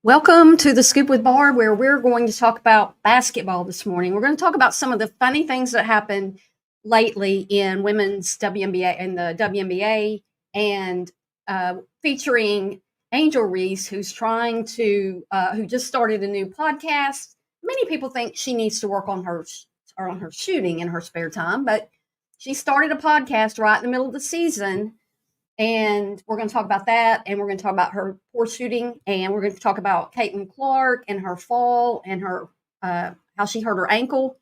Welcome to the Scoop with Barb, where we're going to talk about basketball this morning. We're going to talk about some of the funny things that happened lately in women's WNBA and the WNBA, and featuring Angel Reese, who's who just started a new podcast. Many people think she needs to work on her shooting in her spare time, but she started a podcast right in the middle of the season, and we're going to talk about that, and we're going to talk about her poor shooting, and we're going to talk about Caitlin Clark and her fall and her how she hurt her ankle.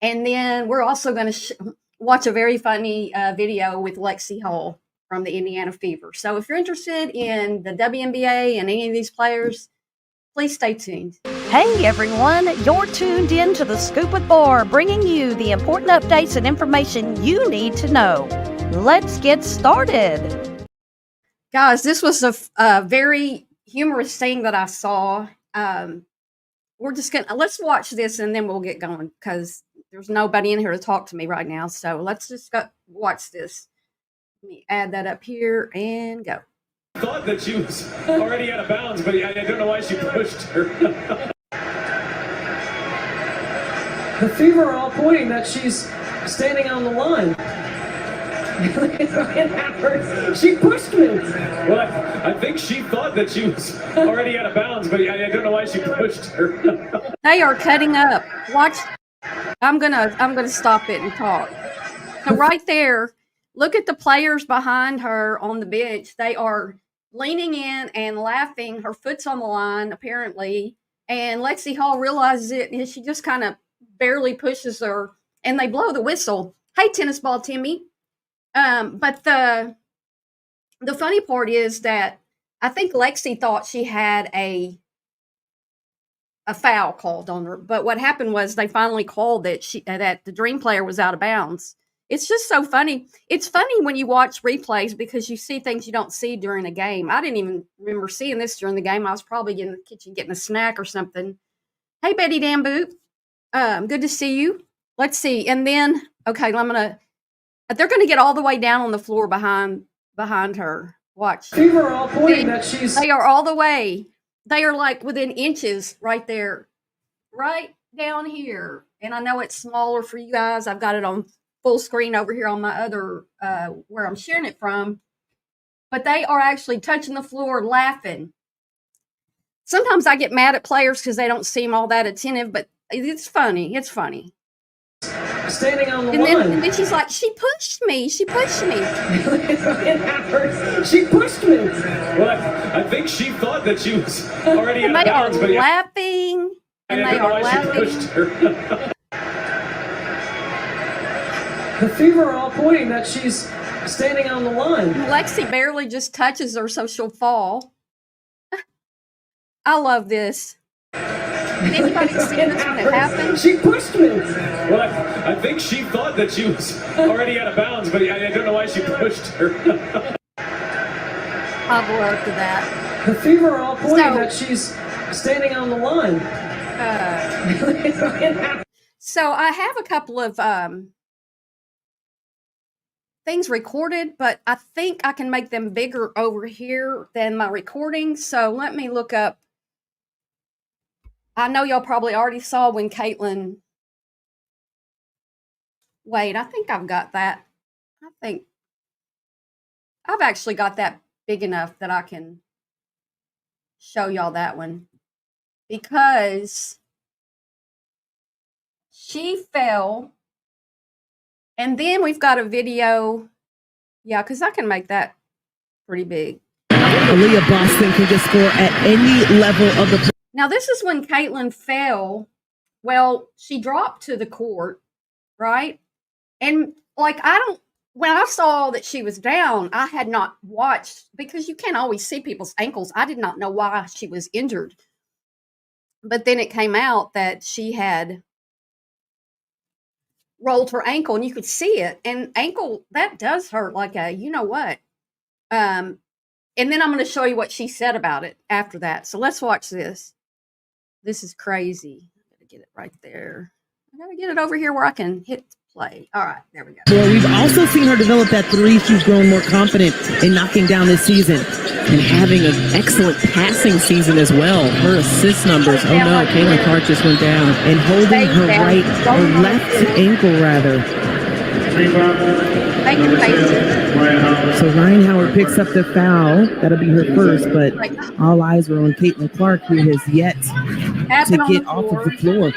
And then we're also going to watch a very funny video with Lexie Hull from the Indiana Fever. So if you're interested in the WNBA and any of these players, please stay tuned. Hey everyone, you're tuned in to the Scoop with Barb, bringing you the important updates and information you need to know. Let's get started. Guys, this was a very humorous thing that I saw. We're just let's watch this and then we'll get going because there's nobody in here to talk to me right now. So let's just go watch this. Let me add that up here and go. Thought that she was already out of bounds, but I don't know why she pushed her. The Fever are all pointing that she's standing on the line. She pushed me. Well, I think she thought that she was already out of bounds, but I don't know why she pushed her. They are cutting up. Watch. I'm gonna stop it and talk. So right there, look at the players behind her on the bench. They are leaning in and laughing. Her foot's on the line, apparently. And Lexie Hull realizes it, and she just kind of barely pushes her, and they blow the whistle. Hey, tennis ball, Timmy. But the funny part is that I think Lexie thought she had a foul called on her. But what happened was they finally called that the Dream player was out of bounds. It's just so funny. It's funny when you watch replays because you see things you don't see during a game. I didn't even remember seeing this during the game. I was probably in the kitchen getting a snack or something. Hey, Betty Damboot. Good to see you. Let's see. And then, okay, they're going to get all the way down on the floor behind her. Watch. Fever are all pointing that she's... They are all the way. They are like within inches right there. Right down here. And I know it's smaller for you guys. I've got it on full screen over here on my other, where I'm sharing it from. But they are actually touching the floor laughing. Sometimes I get mad at players because they don't seem all that attentive, but it's funny. It's funny. Standing on the line. And then she's like, she pushed me. She pushed me. She pushed me. Well, I think she thought that she was already out of bounds, but they are laughing. And they are laughing. The Fever are all pointing that she's standing on the line. Lexie barely just touches her so she'll fall. I love this. Did anybody see this when it happened? She pushed me. Well, I think she thought that she was already out of bounds, but I don't know why she pushed her. I've loved that. The Fever are all pointing that she's standing on the line. So I have a couple of things recorded, but I think I can make them bigger over here than my recording. So let me look up. I know y'all probably already saw when Caitlin. Wait, I think I've got that. I think I've actually got that big enough that I can show y'all that one because she fell. And then we've got a video. Yeah, because I can make that pretty big. Aaliyah Boston can just score at any level of the. Now, this is when Caitlin fell. Well, she dropped to the court, right? And when I saw that she was down, I had not watched because you can't always see people's ankles. I did not know why she was injured. But then it came out that she had rolled her ankle and you could see it. And ankle, that does hurt like a, you know what? And then I'm going to show you what she said about it after that. So let's watch this. This is crazy. I got to get it right there. I got to get it over here where I can hit play. replay. All right, there we go. Well, we've also seen her develop that three. She's grown more confident in knocking down this season. And having an excellent passing season as well. Her assist numbers. Oh no, Caitlin Clark just went down. And holding her left ankle rather. So Ryan Howard picks up the foul. That'll be her first, but all eyes are on Caitlin Clark, who has yet to get off of the floor.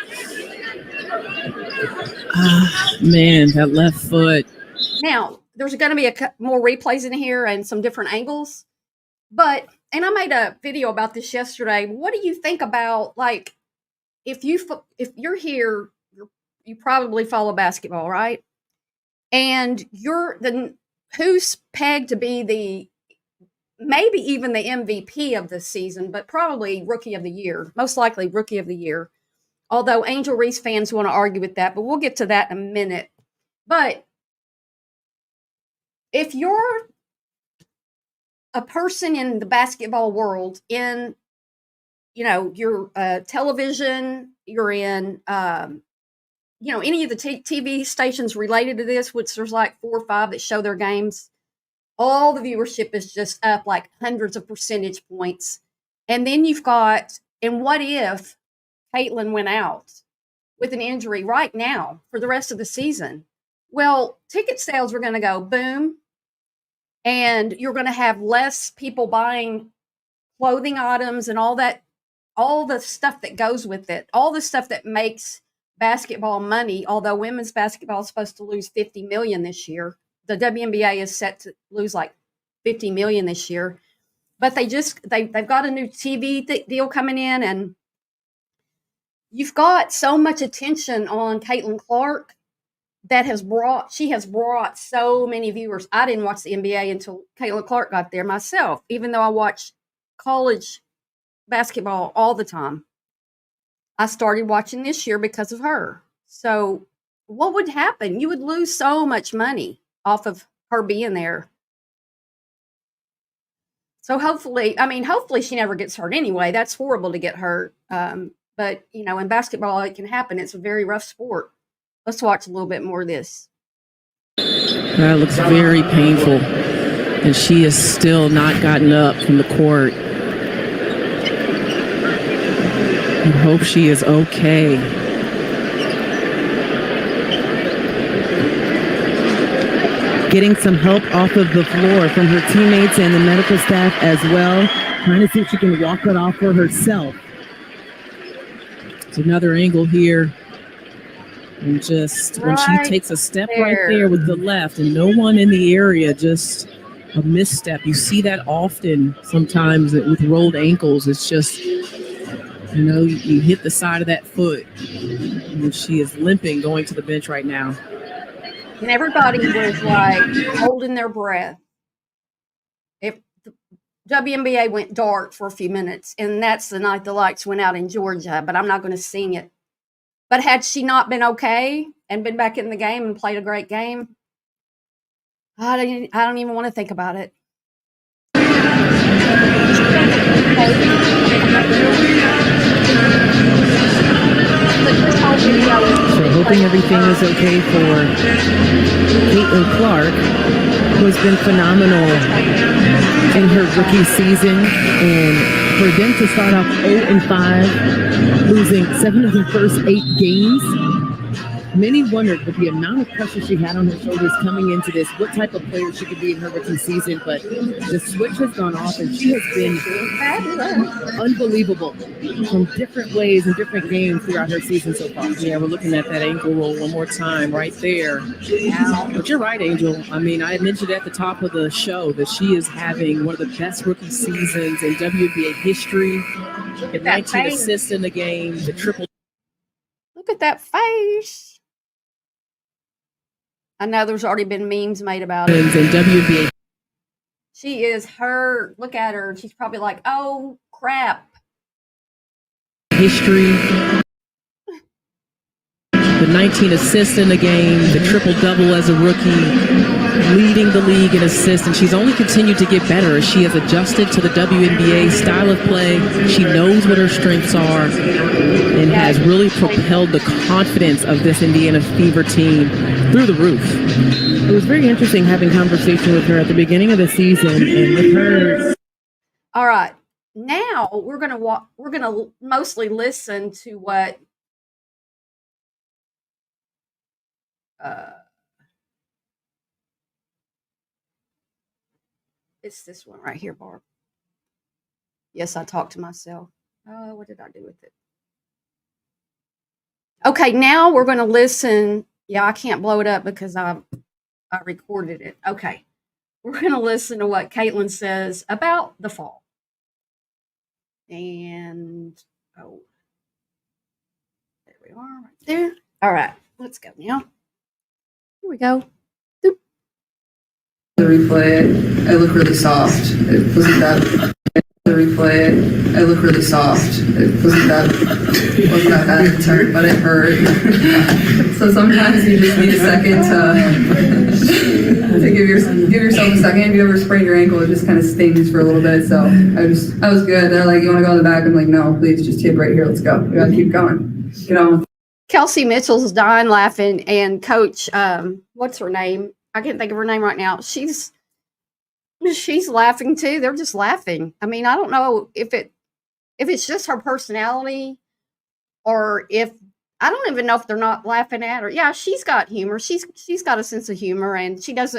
Man, that left foot. Now, there's going to be more replays in here and some different angles. But, and I made a video about this yesterday. What do you think about, like, if you're here, you probably follow basketball, right? And who's pegged to be maybe even the MVP of the season, but probably Rookie of the Year, most likely Rookie of the Year. Although Angel Reese fans want to argue with that, but we'll get to that in a minute. But if you're a person in the basketball world, in, your television, you're in, any of the TV stations related to this, which there's like 4 or 5 that show their games, all the viewership is just up like hundreds of percentage points. And then you've got, and what if Caitlin went out with an injury right now for the rest of the season? Well, ticket sales are going to go boom. And you're going to have less people buying clothing items and all that, all the stuff that goes with it, all the stuff that makes basketball money. Although women's basketball is supposed to lose $50 million this year, the WNBA is set to lose like $50 million this year. But they've got a new TV deal coming in, and you've got so much attention on Caitlin Clark that she has brought so many viewers. I didn't watch the NBA until Caitlin Clark got there myself, even though I watch college basketball all the time. I started watching this year because of her. So what would happen? You would lose so much money off of her being there. So hopefully she never gets hurt anyway. That's horrible to get hurt. But, in basketball, it can happen. It's a very rough sport. Let's watch a little bit more of this. That looks very painful. And she has still not gotten up from the court. I hope she is okay. Getting some help off of the floor from her teammates and the medical staff as well. Trying to see if she can walk it off for herself. It's another angle here. And just when she takes a step right there with the left and no one in the area, just a misstep. You see that often sometimes with rolled ankles. It's just, you hit the side of that foot. And she is limping going to the bench right now. And everybody was like holding their breath. If the WNBA went dark for a few minutes, and that's the night the lights went out in Georgia, but I'm not going to sing it. But had she not been okay and been back in the game and played a great game, I don't even want to think about it. So hoping everything is okay for Caitlin Clark, who has been phenomenal in her rookie season. And for them to start off 0-5, losing 7 of her first 8 games, many wondered with the amount of pressure she had on her shoulders coming into this, what type of player she could be in her rookie season. But the switch has gone off, and she has been unbelievable from different ways and different games throughout her season so far. Yeah, we're looking at that ankle roll one more time right there. But you're right, Angel. I mean, I mentioned at the top of the show that she is having one of the best rookie seasons in WNBA history. 19 assists in the game, the triple. Look at that face. I know there's already been memes made about it. And WNBA. She is hurt. Look at her. She's probably like, oh, crap. History. The 19 assists in the game, the triple-double as a rookie, leading the league in assists, and she's only continued to get better as she has adjusted to the WNBA style of play. She knows what her strengths are and has really propelled the confidence of this Indiana Fever team through the roof. It was very interesting having conversation with her at the beginning of the season, and with her. All right. Now we're gonna mostly listen to what it's this one right here, Barb. Yes, I talked to myself. What did I do with it? Okay, now we're gonna listen. Yeah, I can't blow it up because I recorded it. Okay. We're gonna listen to what Caitlin says about the fall. And oh, there we are, right there. All right, let's go now. Here we go. Doop. The replay, I look really soft. It wasn't that. The replay, I look really soft. It wasn't that bad of a turn, but it hurt. So sometimes you just need a second to give yourself a second. If you ever sprain your ankle, it just kind of stings for a little bit. So I was good. They're like, you want to go in the back? I'm like, no, please, just tape right here. Let's go. We got to keep going. Get on with it. Kelsey Mitchell's dying laughing, and Coach, what's her name? I can't think of her name right now. She's laughing too. They're just laughing. I mean, I don't know if it's just her personality, or if I don't even know if they're not laughing at her. Yeah, she's got humor. She's got a sense of humor, and she does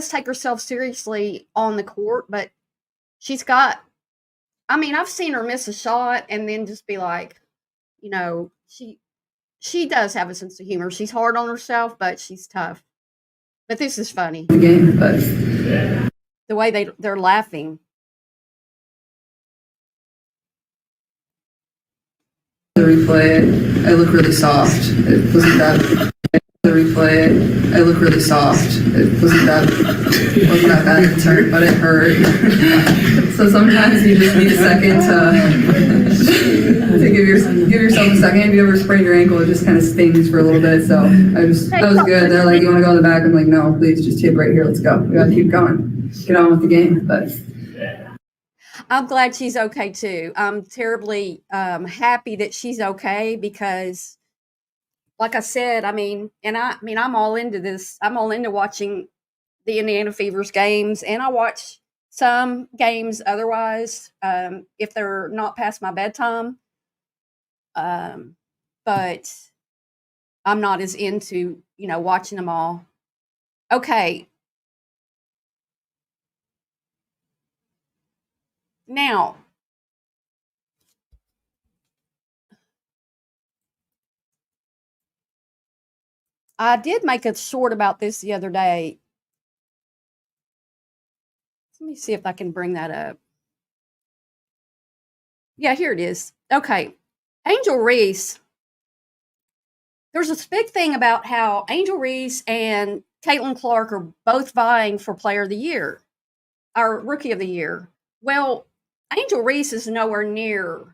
take herself seriously on the court, but she's got. I mean, I've seen her miss a shot and then just be like, you know, she does have a sense of humor. She's hard on herself, but she's tough. But this is funny. The game, but The way they're laughing. the replay, I look really soft. It wasn't that. The replay, I look really soft. It wasn't that bad of a turn, but it hurt. So sometimes you just need a second to give yourself a second. If you ever sprain your ankle, it just kind of stings for a little bit. So I was good. They're like, you want to go in the back? I'm like, no, please, just tape right here. Let's go. We got to keep going. Get on with the game. But I'm glad she's okay too. I'm terribly happy that she's okay because, like I said, I'm all into this. I'm all into watching the Indiana Fever's games, and I watch some games otherwise if they're not past my bedtime. But I'm not as into watching them all. Okay. Now, I did make a short about this the other day. Let me see if I can bring that up. Yeah, here it is. Okay. Angel Reese. There's this big thing about how Angel Reese and Caitlin Clark are both vying for Player of the Year, or Rookie of the Year. Well, Angel Reese is nowhere near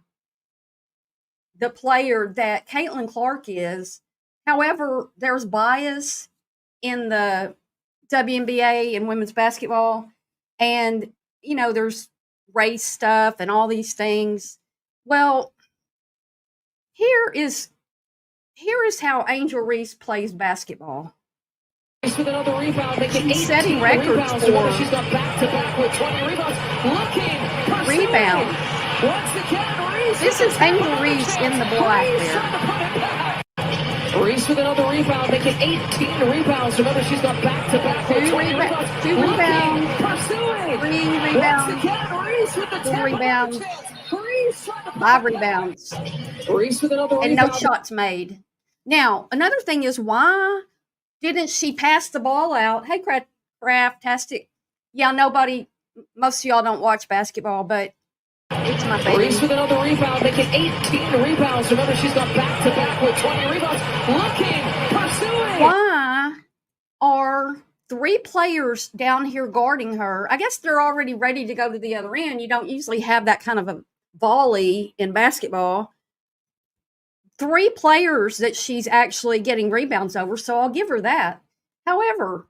the player that Caitlin Clark is. However, there's bias in the WNBA and women's basketball, and there's race stuff and all these things. Well, here is how Angel Reese plays basketball. With another rebound, she's setting records for she's got back-to-back with 20 rebounds. Rebound. This is Angel Reese in the black there. Reese with another rebound, making 18 rebounds. Remember, she's got back-to-back with 20 rebounds. 2 rebounds. Pursuing. 3 rebounds. Reese with the 4 rebounds. 5 rebounds. Reese with another and rebound. no shots made. Now, another thing is, why didn't she pass the ball out? Hey, Craftastic. Yeah, most of y'all don't watch basketball, but it's my favorite. Reese with another rebound, making 18 rebounds. Remember, she's got back-to-back with 20 rebounds. Pursuing. Why are 3 players down here guarding her? I guess they're already ready to go to the other end. You don't usually have that kind of a volley in basketball. 3 players that she's actually getting rebounds over, so I'll give her that. However,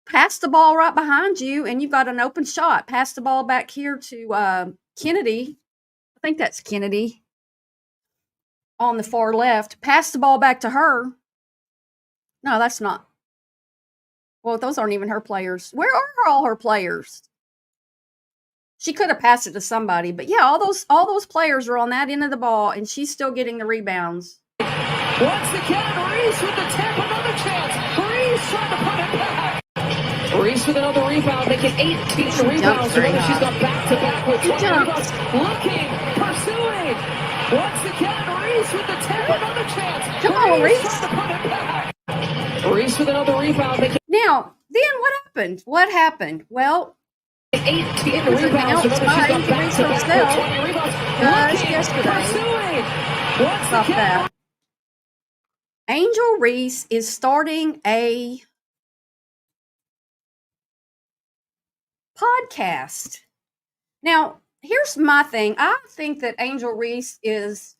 pass the ball right behind you, and you've got an open shot. Pass the ball back here to Kennedy. I think that's Kennedy on the far left. Pass the ball back to her. No, that's not. Well, those aren't even her players. Where are all her players? She could have passed it to somebody, but yeah, all those players are on that end of the ball, and she's still getting the rebounds. Once again, Reese with the tip, another chance. Reese trying to put it back. Reese with another rebound, making 18 rebounds. Remember, she's got back-to-back with 20 rebounds. Looking, pursuing. Once again, Reese with the tip, another chance. Come on, Reese. Trying to put it back. Reese with another rebound, making Now, then what happened? What happened? Well, 18 it was rebounds. announced Remember, she's by got Angel Reese back-to-back herself with 20 rebounds. just Looking, yesterday pursuing. Once about again, that. Angel Reese is starting a podcast. Now, here's my thing. I think that Angel Reese is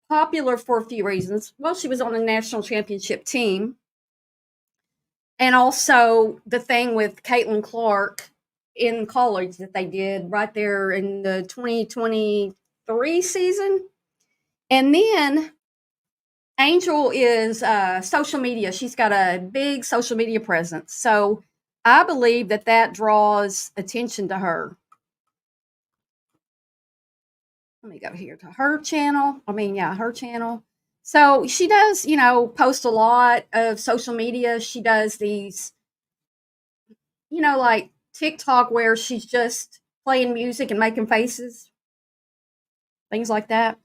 popular for a few reasons. Well, she was on a national championship team. And also the thing with Caitlin Clark in college that they did right there in the 2023 season. And then Angel is social media. She's got a big social media presence. So I believe that that draws attention to her. Let me go here to her channel. Her channel. So she does, post a lot of social media. She does these, like TikTok where she's just playing music and making faces, things like that.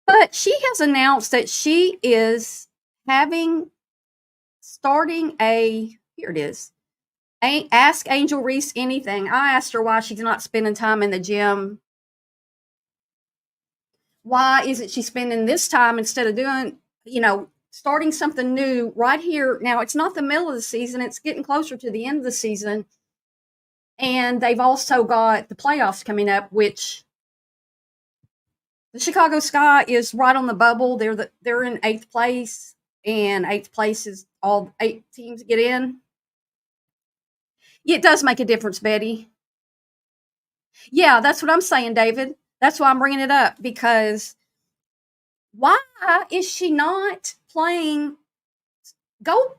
But she has announced that she is starting here it is. Ask Angel Reese anything. I asked her why she's not spending time in the gym. Why isn't she spending this time instead of doing, starting something new right here? Now, it's not the middle of the season. It's getting closer to the end of the season. And they've also got the playoffs coming up, which the Chicago Sky is right on the bubble. They're in 8th place, and 8th place is all 8 teams get in. It does make a difference, Betty. Yeah, that's what I'm saying, David. That's why I'm bringing it up, because why is she not playing? Go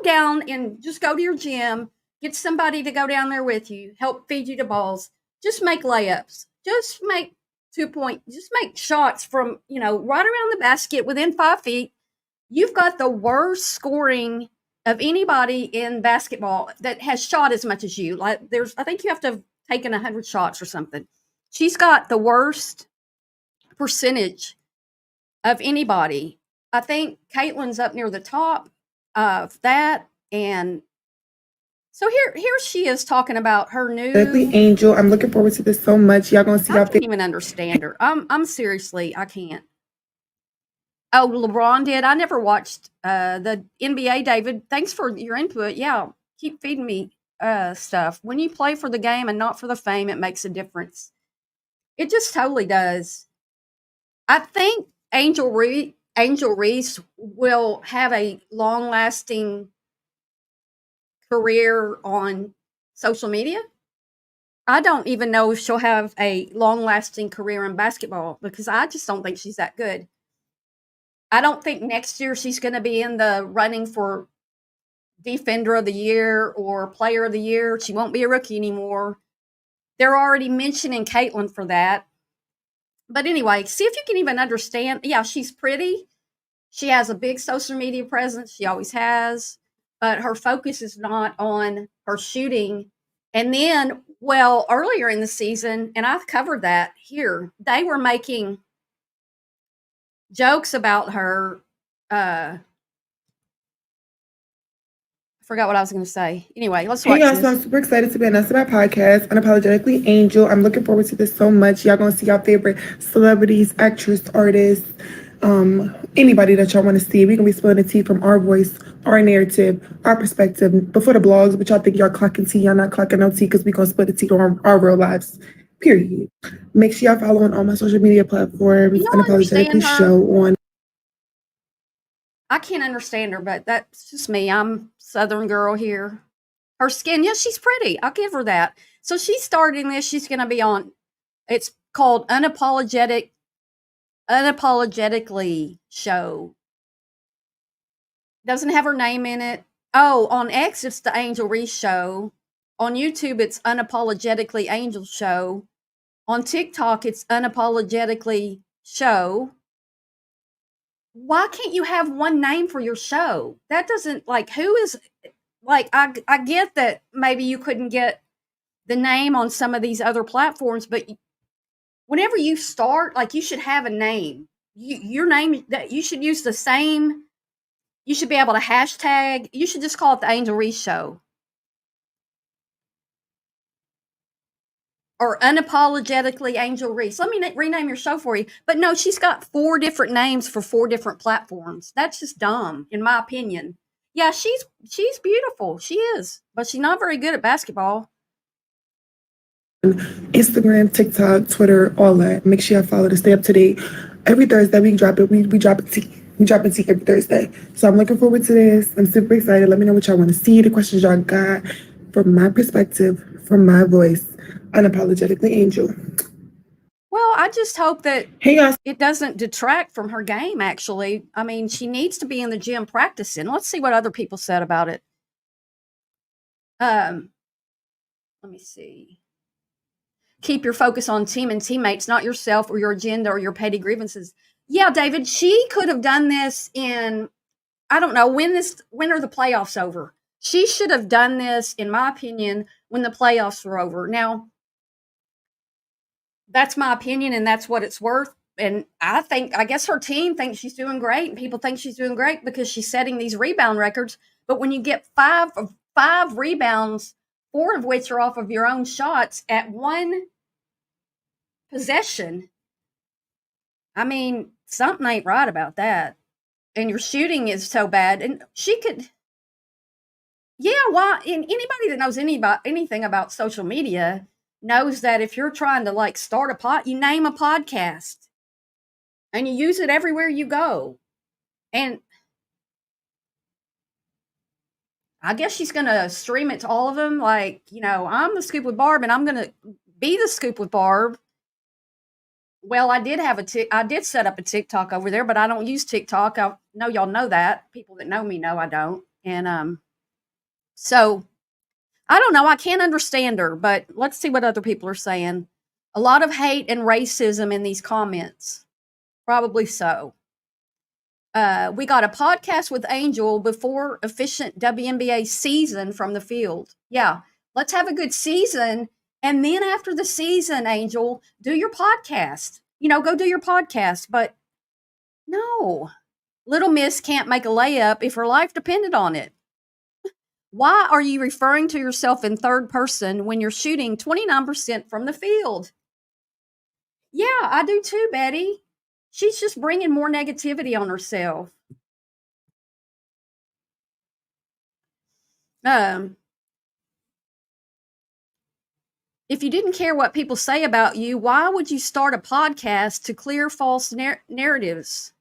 down and just go to your gym, get somebody to go down there with you, help feed you the balls, just make layups, just make 2-point, just make shots from, right around the basket within 5 feet. You've got the worst scoring of anybody in basketball that has shot as much as you. I think you have to have taken 100 shots or something. She's got the worst percentage of anybody. I think Caitlin's up near the top of that. And so here she is talking about her new Angel. I'm looking forward to this so much. Y'all gonna see I can't even understand her. I'm seriously, I can't. Oh, LeBron did. I never watched the NBA, David. Thanks for your input. Yeah, keep feeding me stuff. When you play for the game and not for the fame, it makes a difference. It just totally does. I think Angel Reese will have a long-lasting career on social media. I don't even know if she'll have a long-lasting career in basketball, because I just don't think she's that good. I don't think next year she's going to be in the running for Defender of the Year or Player of the Year. She won't be a rookie anymore. They're already mentioning Caitlin for that. But anyway, see if you can even understand. Yeah, she's pretty. She has a big social media presence. She always has. But her focus is not on her shooting. And then, earlier in the season, and I've covered that here, they were making jokes about her. I forgot what I was going to say. Anyway, let's watch y'all, this. so I'm super excited to be announced to my podcast, Unapologetically Angel. I'm looking forward to this so much. Y'all gonna see y'all favorite celebrities, actors, artists, anybody that y'all want to see. We're gonna be spilling the tea from our voice, our narrative, our perspective before the blogs, but y'all think y'all clocking tea. Y'all not clocking no tea, because we're gonna spill the tea on our real lives. Period. Make sure y'all follow on all my social media platforms. You don't Unapologetically understand her? Show on. I can't understand her, but that's just me. I'm Southern girl here. Her skin, yes, she's pretty. I'll give her that. So she's starting this. She's going to be on. It's called Unapologetically Show. Doesn't have her name in it. Oh, on X, it's the Angel Reese Show. On YouTube, it's Unapologetically Angel Show. On TikTok, it's Unapologetically Show. Why can't you have one name for your show? That doesn't, like, who is, like, I get that maybe you couldn't get the name on some of these other platforms, but whenever you start, like, you should have a name. Your name, that you should use the same, you should be able to hashtag, you should just call it the Angel Reese Show. Or Unapologetically Angel Reese. Let me rename your show for you. But no, she's got 4 different names for 4 different platforms. That's just dumb, in my opinion. Yeah, she's beautiful. She is. But she's not very good at basketball. Instagram, TikTok, Twitter, all that. Make sure y'all follow to stay up to date. Every Thursday we drop it. We drop a tea. We drop a tea every Thursday. So I'm looking forward to this. I'm super excited. Let me know what y'all want to see, the questions y'all got, from my perspective, from my voice. Unapologetically Angel. Well, I just hope that Hey guys, it doesn't detract from her game, actually. I mean, she needs to be in the gym practicing. Let's see what other people said about it. Let me see. Keep your focus on team and teammates, not yourself or your agenda or your petty grievances. Yeah, David, she could have done this in, I don't know, when are the playoffs over? She should have done this, in my opinion, when the playoffs were over. Now, that's my opinion, and that's what it's worth. And I guess her team thinks she's doing great, and people think she's doing great because she's setting these rebound records. But when you get five rebounds, 4 of which are off of your own shots at one possession, I mean, something ain't right about that. And your shooting is so bad. And she could, yeah, why? And anybody that knows anything about social media knows that if you're trying to, like, start you name a podcast and you use it everywhere you go. And I guess she's going to stream it to all of them. Like, I'm the Scoop with Barb, and I'm going to be the Scoop with Barb. Well, I did set up a TikTok over there, but I don't use TikTok. I know y'all know that. People that know me know I don't. And so I don't know. I can't understand her, but let's see what other people are saying. A lot of hate and racism in these comments. Probably so. We got a podcast with Angel before efficient WNBA season from the field. Yeah, let's have a good season. And then after the season, Angel, do your podcast. Go do your podcast. But no, Little Miss can't make a layup if her life depended on it. Why are you referring to yourself in third person when you're shooting 29% from the field? Yeah, I do too, Betty. She's just bringing more negativity on herself. If you didn't care what people say about you, why would you start a podcast to clear false narratives?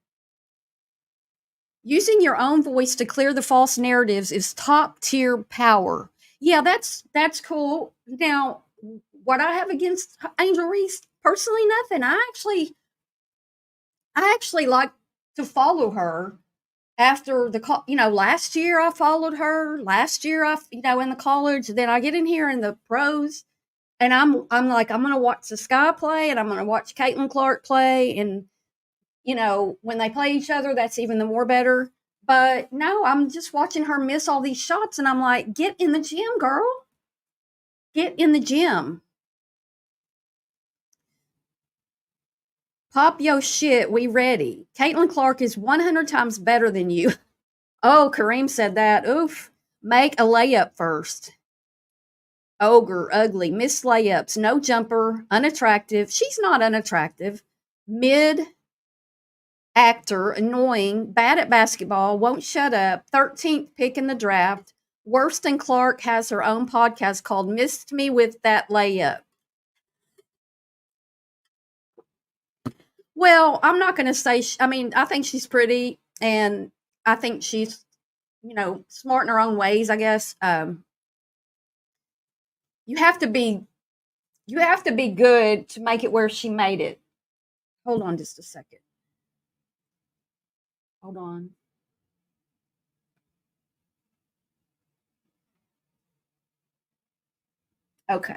Using your own voice to clear the false narratives is top tier power. Yeah, that's cool. Now, what I have against Angel Reese, personally, nothing. I actually like to follow her after last year I followed her. Last year in the college, then I get in here in the pros, and I'm like, I'm going to watch the Sky play, and I'm going to watch Caitlin Clark play, and when they play each other, that's even the more better. But no, I'm just watching her miss all these shots, and I'm like, get in the gym, girl. Get in the gym. Pop yo shit, we ready. Caitlin Clark is 100 times better than you. Oh, Kareem said that. Oof. Make a layup first. Ogre, ugly, missed layups, no jumper, unattractive. She's not unattractive. Mid actor, annoying, bad at basketball, won't shut up, 13th pick in the draft. Worse than Clark has her own podcast called Missed Me With That Layup. Well, I'm not going to say, I think she's pretty, and I think she's, smart in her own ways, I guess. You have to be good to make it where she made it. Hold on just a second. Hold on. Okay.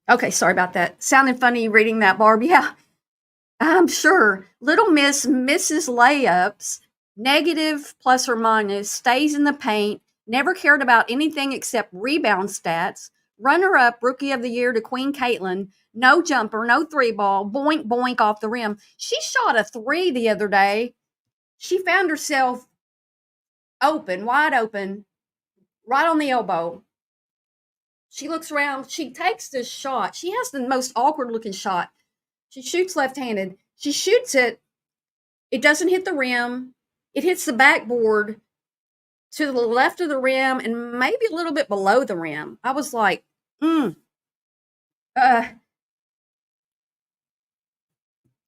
Okay, sorry about that. Sounded funny reading that, Barb. Yeah, I'm sure. Little Miss misses layups, negative plus or minus, stays in the paint, never cared about anything except rebound stats. Runner up, rookie of the year to Queen Caitlin. No jumper, no three ball, boink, boink off the rim. She shot a three the other day. She found herself open, wide open, right on the elbow. She looks around. She takes this shot. She has the most awkward looking shot. She shoots left handed. She shoots it. It doesn't hit the rim. It hits the backboard to the left of the rim and maybe a little bit below the rim. I was like, let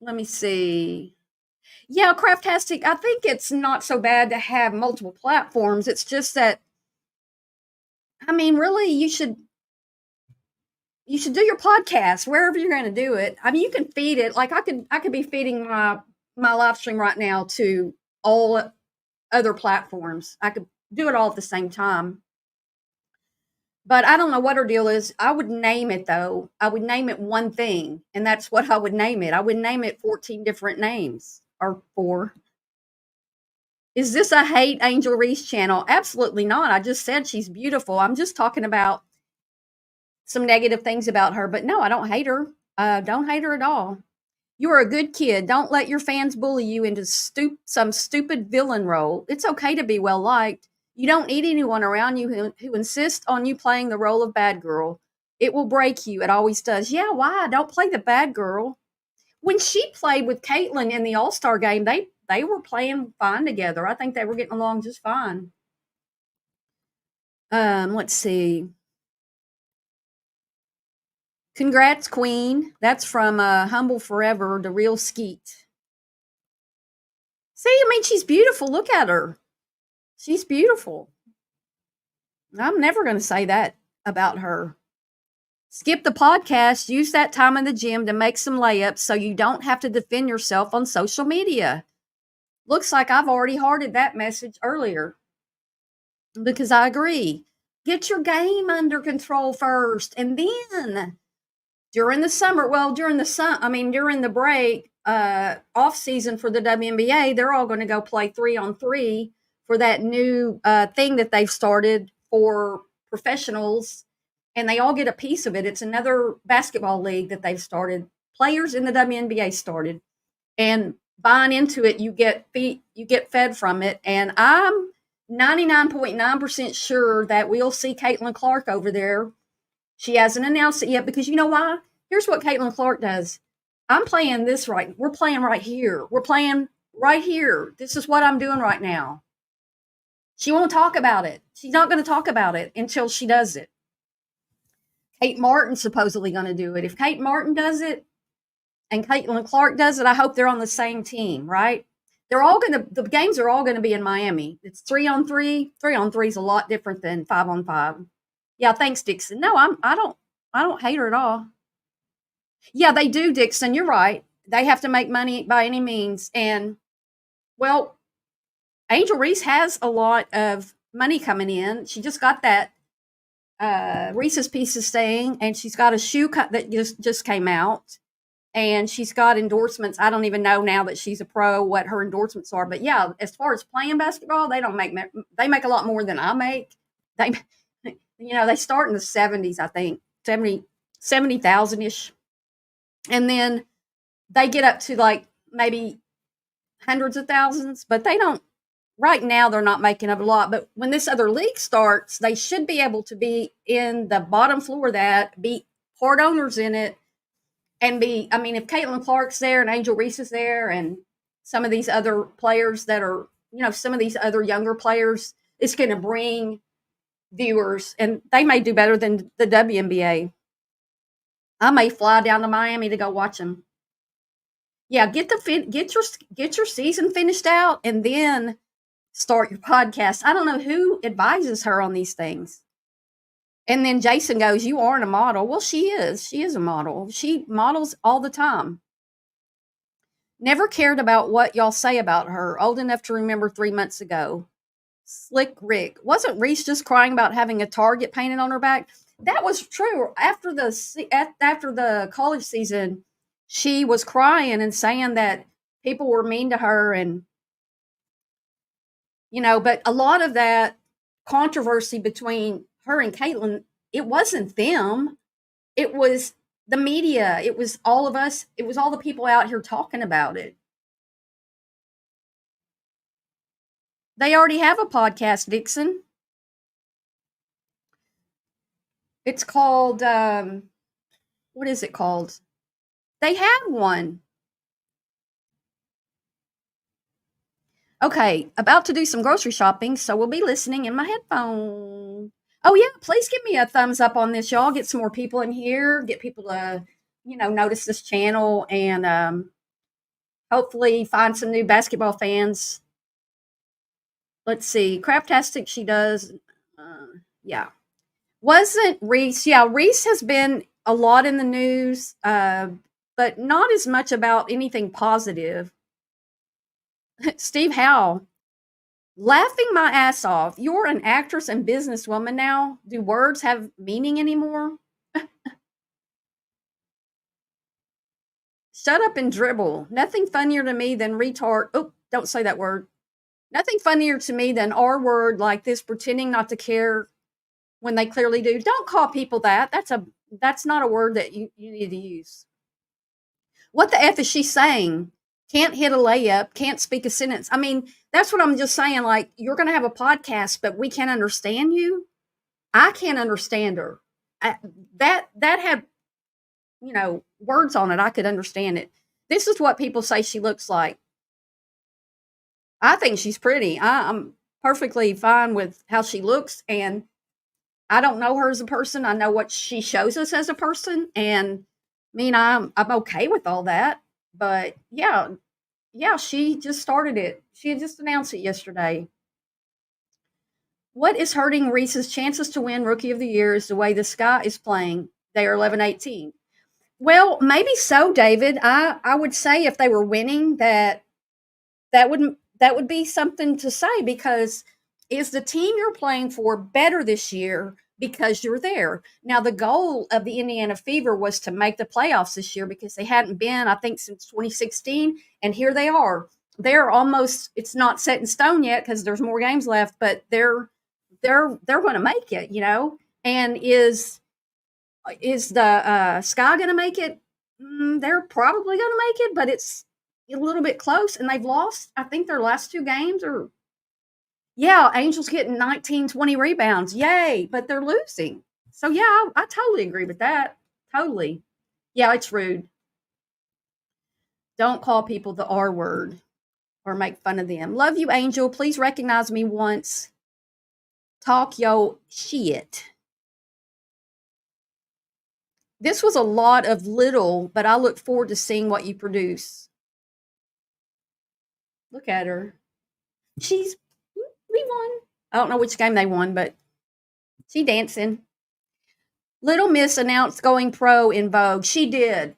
me see. Yeah, Craftastic, I think it's not so bad to have multiple platforms. It's just that, I mean, really, you should do your podcast wherever you're going to do it. I mean, you can feed it. Like I could be feeding my live stream right now to all other platforms. I could do it all at the same time. But I don't know what her deal is. I would name it though. I would name it one thing, and that's what I would name it. I would name it 14 different names or 4. Is this a hate Angel Reese channel? Absolutely not. I just said she's beautiful. I'm just talking about some negative things about her, but no, I don't hate her. Don't hate her at all. You are a good kid. Don't let your fans bully you into some stupid villain role. It's okay to be well liked. You don't need anyone around you who insists on you playing the role of bad girl. It will break you. It always does. Yeah, why? Don't play the bad girl. When she played with Caitlin in the All-Star game, they were playing fine together. I think they were getting along just fine. Let's see. Congrats, Queen. That's from Humble Forever, the real Skeet. See, I mean, she's beautiful. Look at her. She's beautiful. I'm never going to say that about her. Skip the podcast. Use that time in the gym to make some layups so you don't have to defend yourself on social media. Looks like I've already hearted that message earlier because I agree. Get your game under control first, and then during the break, off season for the WNBA, they're all going to go play 3-on-3 for that new thing that they've started for professionals, and they all get a piece of it. It's another basketball league that they've started. Players in the WNBA started, and buying into it, you get fed from it. And I'm 99.9% sure that we'll see Caitlin Clark over there. She hasn't announced it yet because you know why? Here's what Caitlin Clark does. I'm playing this right. We're playing right here. We're playing right here. This is what I'm doing right now. She won't talk about it. She's not going to talk about it until she does it. Kate Martin's supposedly going to do it. If Kate Martin does it and Caitlin Clark does it, I hope they're on the same team, right? The games are all going to be in Miami. It's 3-on-3. 3-on-3 is a lot different than 5-on-5. Yeah, thanks, Dixon. No, I don't hate her at all. Yeah, they do, Dixon. You're right. They have to make money by any means. And, well, Angel Reese has a lot of money coming in. She just got that Reese's Pieces thing, and she's got a shoe cut that just came out. And she's got endorsements. I don't even know now that she's a pro what her endorsements are. But, yeah, as far as playing basketball, they make a lot more than I make. They start in the 70s, I think, 70,000-ish. And then they get up to like maybe hundreds of thousands, but right now they're not making up a lot. But when this other league starts, they should be able to be in the bottom floor of that, be part owners in it, and if Caitlin Clark's there and Angel Reese is there and some of these other players that are, some of these other younger players, it's going to bring viewers, and they may do better than the WNBA. I may fly down to Miami to go watch them. Yeah, get your season finished out and then start your podcast. I don't know who advises her on these things. And then Jason goes, "You aren't a model." Well, she is. She is a model. She models all the time. Never cared about what y'all say about her. Old enough to remember 3 months ago. Slick Rick. Wasn't Reese just crying about having a target painted on her back? that was true. After the college season, she was crying and saying that people were mean to her, and but a lot of that controversy between her and Caitlin, it wasn't them. It was the media. It was all of us. It was all the people out here talking about it. They already have a podcast, Dixon. It's called, what is it called? They have one. Okay, about to do some grocery shopping, so we'll be listening in my headphone. Oh, yeah, please give me a thumbs up on this, y'all. Get some more people in here. Get people to, notice this channel, and hopefully find some new basketball fans. Let's see. Craptastic, she does. Yeah. Wasn't Reese? Yeah, Reese has been a lot in the news, but not as much about anything positive. Steve Howe, laughing my ass off. You're an actress and businesswoman now. Do words have meaning anymore? Shut up and dribble. Nothing funnier to me than retard. Oh, don't say that word. Nothing funnier to me than R word like this, pretending not to care when they clearly do. Don't call people that. That's not a word that you need to use. What the F is she saying? Can't hit a layup, can't speak a sentence. I mean, that's what I'm just saying. Like, you're going to have a podcast, but we can't understand you. I can't understand her. That had, words on it. I could understand it. This is what people say she looks like. I think she's pretty. I'm perfectly fine with how she looks, and I don't know her as a person. I know what she shows us as a person, and I'm okay with all that. But yeah, she just started it. She had just announced it yesterday. What is hurting Reese's chances to win Rookie of the Year is the way the Sky is playing. They are 11-18. Well, maybe so, David. I would say if they were winning, that would be something to say, because is the team you're playing for better this year because you're there? Now, the goal of the Indiana Fever was to make the playoffs this year because they hadn't been, I think, since 2016, and here they are. They're almost, it's not set in stone yet because there's more games left, but they're going to make it, And is the Sky going to make it? They're probably going to make it, but it's a little bit close, and they've lost, I think, their last two games. Or yeah, Angels getting 19, 20 rebounds. Yay, but they're losing. So yeah, I totally agree with that. Totally. Yeah, it's rude. Don't call people the R word or make fun of them. Love you, Angel. Please recognize me once. Talk yo shit. This was a lot of little, but I look forward to seeing what you produce. Look at her. We won. I don't know which game they won, but she dancing. Little Miss announced going pro in Vogue. She did.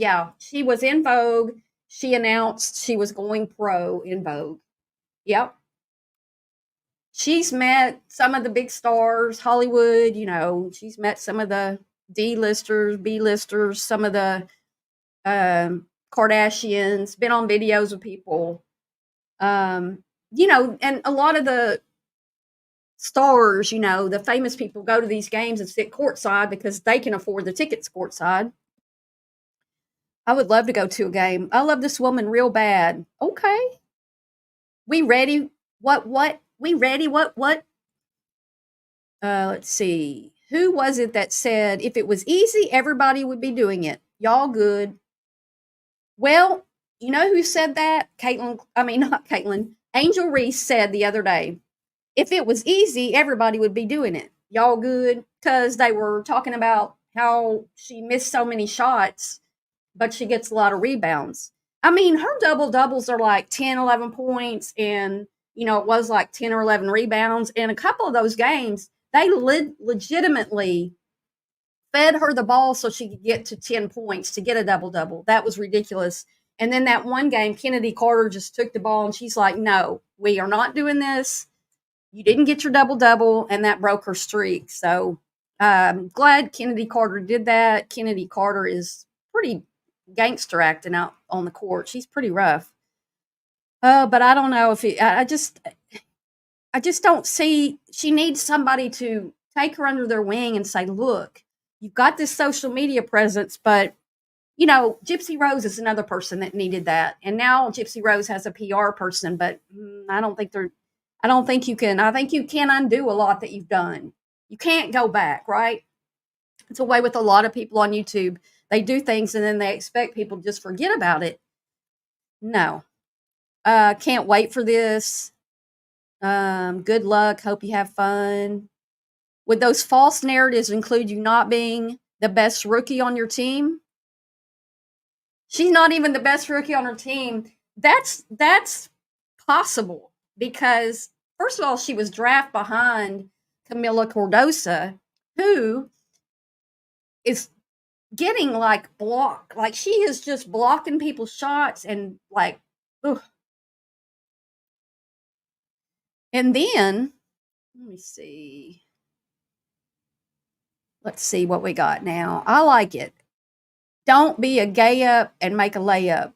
Yeah. She was in Vogue. She announced she was going pro in Vogue. Yep. She's met some of the big stars, Hollywood, she's met some of the D-listers, B-listers, some of the Kardashians, been on videos with people. And a lot of the stars, the famous people go to these games and sit courtside because they can afford the tickets courtside. I would love to go to a game. I love this woman real bad. Okay. We ready? What? We ready? What? Let's see. Who was it that said if it was easy, everybody would be doing it? Y'all good. Well, you know who said that? Not Caitlin. Angel Reese said the other day, if it was easy, everybody would be doing it. Y'all good? Because they were talking about how she missed so many shots, but she gets a lot of rebounds. Her double-doubles are like 10, 11 points, and, it was like 10 or 11 rebounds. And a couple of those games, they legitimately fed her the ball so she could get to 10 points to get a double-double. That was ridiculous. And then that one game, Kennedy Carter just took the ball, and she's like, no, we are not doing this. You didn't get your double-double, and that broke her streak. So Glad Kennedy Carter did that. Kennedy Carter is pretty gangster acting out on the court. She's pretty rough. But I don't know if I just don't see. She needs somebody to take her under their wing and say, "Look, you've got this social media presence, but Gypsy Rose is another person that needed that, and now Gypsy Rose has a PR person, but I don't think they're. I don't think you can. I think you can undo a lot that you've done. You can't go back, right? It's a way with a lot of people on YouTube. They do things and then they expect people to just forget about it. No, can't wait for this. Good luck. Hope you have fun. Would those false narratives include you not being the best rookie on your team? She's not even the best rookie on her team. That's possible because, first of all, she was drafted behind Camila Cordosa, who is getting blocked. Like she is just blocking people's shots and ugh. And then, let me see. Let's see what we got now. I like it. Don't be a gay up and make a layup.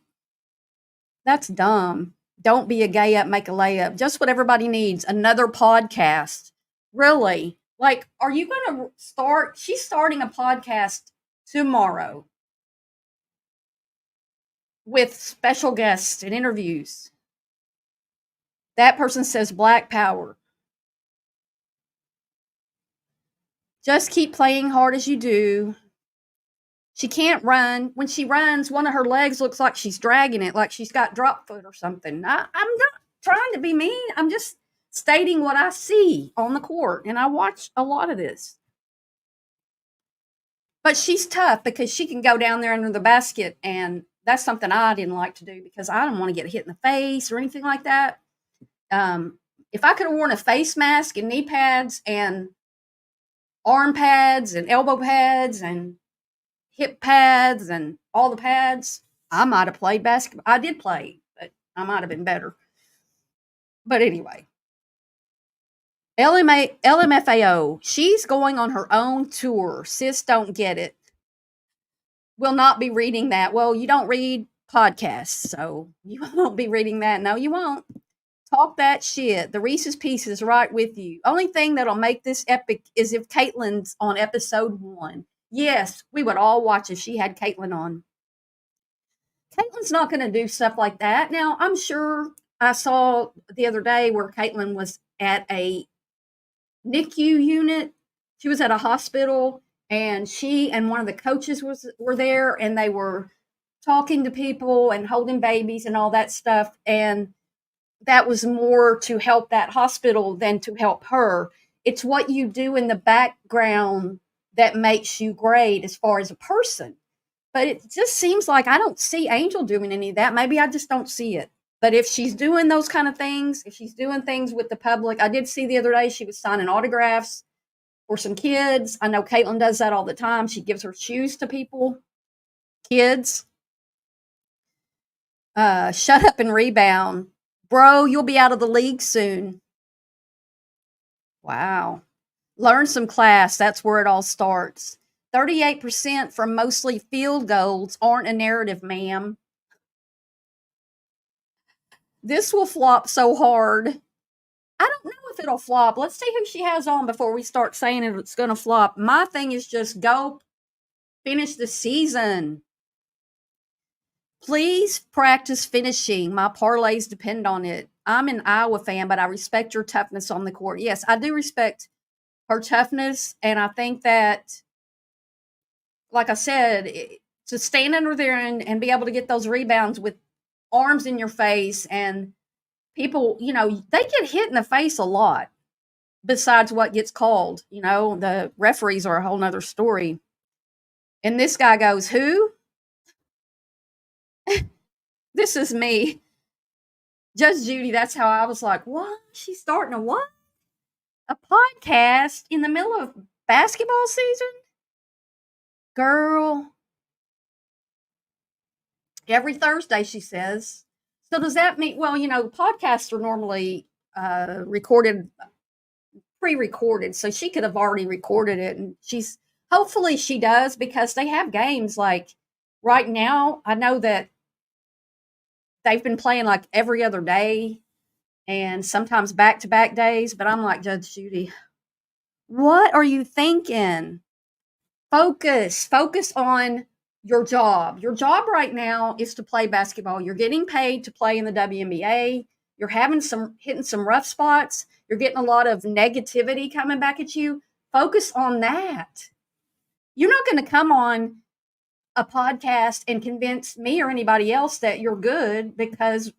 That's dumb. Don't be a gay up, make a layup. Just what everybody needs. Another podcast. Really? Are you going to start? She's starting a podcast tomorrow with special guests and interviews. That person says Black Power. Just keep playing hard as you do. She can't run. When she runs, one of her legs looks like she's dragging it, like she's got drop foot or something. I'm not trying to be mean. I'm just stating what I see on the court, and I watch a lot of this. But she's tough because she can go down there under the basket, and that's something I didn't like to do because I didn't want to get hit in the face or anything like that. If I could have worn a face mask and knee pads and arm pads and elbow pads and hip pads and all the pads, I might have played basketball. I did play, but I might have been better. But anyway, LMFAO, she's going on her own tour. Sis don't get it. Will not be reading that. Well, you don't read podcasts, so you won't be reading that. No, you won't. Talk that shit. The Reese's piece is right with you. Only thing that'll make this epic is if Caitlin's on episode 1. Yes, we would all watch if she had Caitlin on. Caitlin's not going to do stuff like that. Now, I'm sure I saw the other day where Caitlin was at a NICU unit. She was at a hospital, and she and one of the coaches were there, and they were talking to people and holding babies and all that stuff. And that was more to help that hospital than to help her. It's what you do in the background that makes you great as far as a person. But it just seems like I don't see Angel doing any of that. Maybe I just don't see it. But if she's doing those kind of things, if she's doing things with the public, I did see the other day she was signing autographs for some kids. I know Caitlin does that all the time. She gives her shoes to people, kids. Shut up and rebound. Bro, you'll be out of the league soon. Wow. Learn some class. That's where it all starts. 38% from mostly field goals aren't a narrative, ma'am. This will flop so hard. I don't know if it'll flop. Let's see who she has on before we start saying it's going to flop. My thing is just go finish the season. Please practice finishing. My parlays depend on it. I'm an Iowa fan, but I respect your toughness on the court. Yes, I do respect her toughness, and I think that, like I said, to stand under there and be able to get those rebounds with arms in your face, and people, they get hit in the face a lot besides what gets called. The referees are a whole nother story. And this guy goes, who? This is me. Judge Judy, that's how I was like, what? She's starting a what? A podcast in the middle of basketball season? Girl. Every Thursday, she says. So does that mean, well, podcasts are normally recorded pre-recorded, so she could have already recorded it, and hopefully she does, because they have games like right now. I know that they've been playing like every other day and sometimes back-to-back days, but I'm like, Judge Judy, what are you thinking? Focus on your job. Your job right now is to play basketball. You're getting paid to play in the WNBA. You're hitting some rough spots. You're getting a lot of negativity coming back at you. Focus on that. You're not going to come on a podcast and convince me or anybody else that you're good because,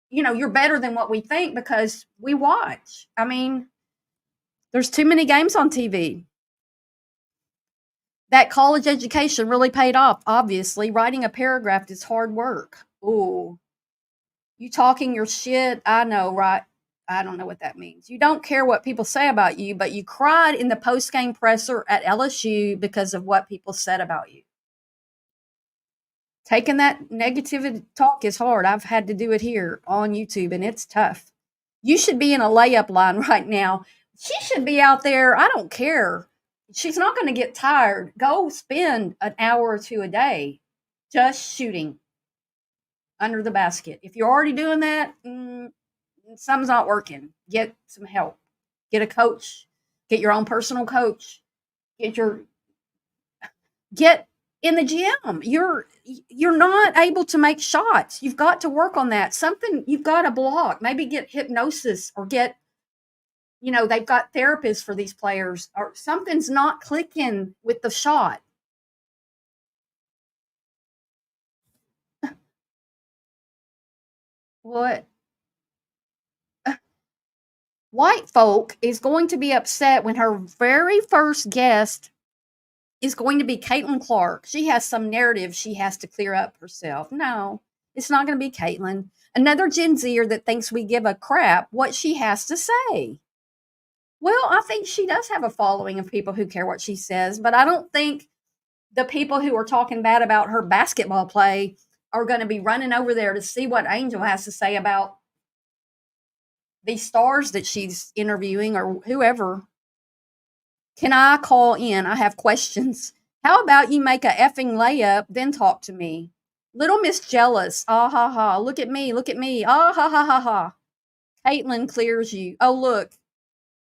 you're better than what we think because we watch. I mean, there's too many games on TV. That college education really paid off, obviously. Writing a paragraph is hard work. Ooh. You talking your shit? I know, right? I don't know what that means. You don't care what people say about you, but you cried in the post-game presser at LSU because of what people said about you. Taking that negativity talk is hard. I've had to do it here on YouTube, and it's tough. You should be in a layup line right now. She should be out there. I don't care. She's not going to get tired. Go spend an hour or two a day just shooting under the basket. If you're already doing that, something's not working. Get some help. Get a coach. Get your own personal coach. Get in the gym. You're not able to make shots. You've got to work on that. Something you've got to block. Maybe get hypnosis or get, they've got therapists for these players, or something's not clicking with the shot. What? White folk is going to be upset when her very first guest is going to be Caitlin Clark. She has some narrative she has to clear up herself. No, it's not going to be Caitlin. Another Gen Zer that thinks we give a crap what she has to say. Well, I think she does have a following of people who care what she says, but I don't think the people who are talking bad about her basketball play are going to be running over there to see what Angel has to say about these stars that she's interviewing or whoever. Can I call in? I have questions. How about you make a effing layup, then talk to me? Little Miss Jealous. Ah ha ha. Look at me. Look at me. Ah ha ha ha ha. Caitlin clears you. Oh, look.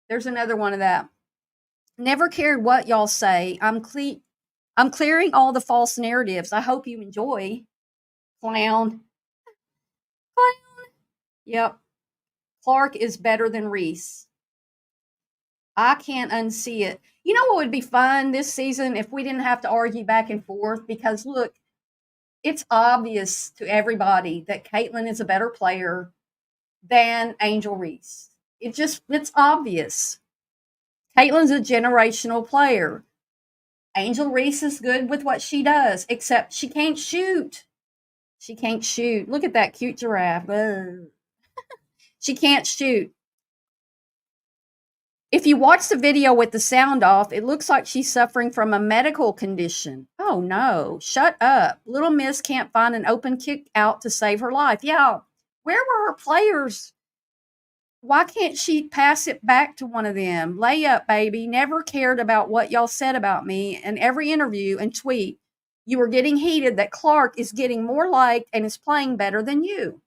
There's another one of that. Never cared what y'all say. I'm clearing all the false narratives. I hope you enjoy. Clown. Clown. Yep. Clark is better than Reese. I can't unsee it. You know what would be fun this season if we didn't have to argue back and forth? Because look, it's obvious to everybody that Caitlin is a better player than Angel Reese. It's obvious. Caitlin's a generational player. Angel Reese is good with what she does, except she can't shoot. She can't shoot. Look at that cute giraffe. She can't shoot. If you watch the video with the sound off, it looks like she's suffering from a medical condition. Oh no, shut up. Little Miss can't find an open kick out to save her life. Yeah, where were her players? Why can't she pass it back to one of them? Lay up, baby. Never cared about what y'all said about me. In every interview and tweet, you were getting heated that Clark is getting more liked and is playing better than you.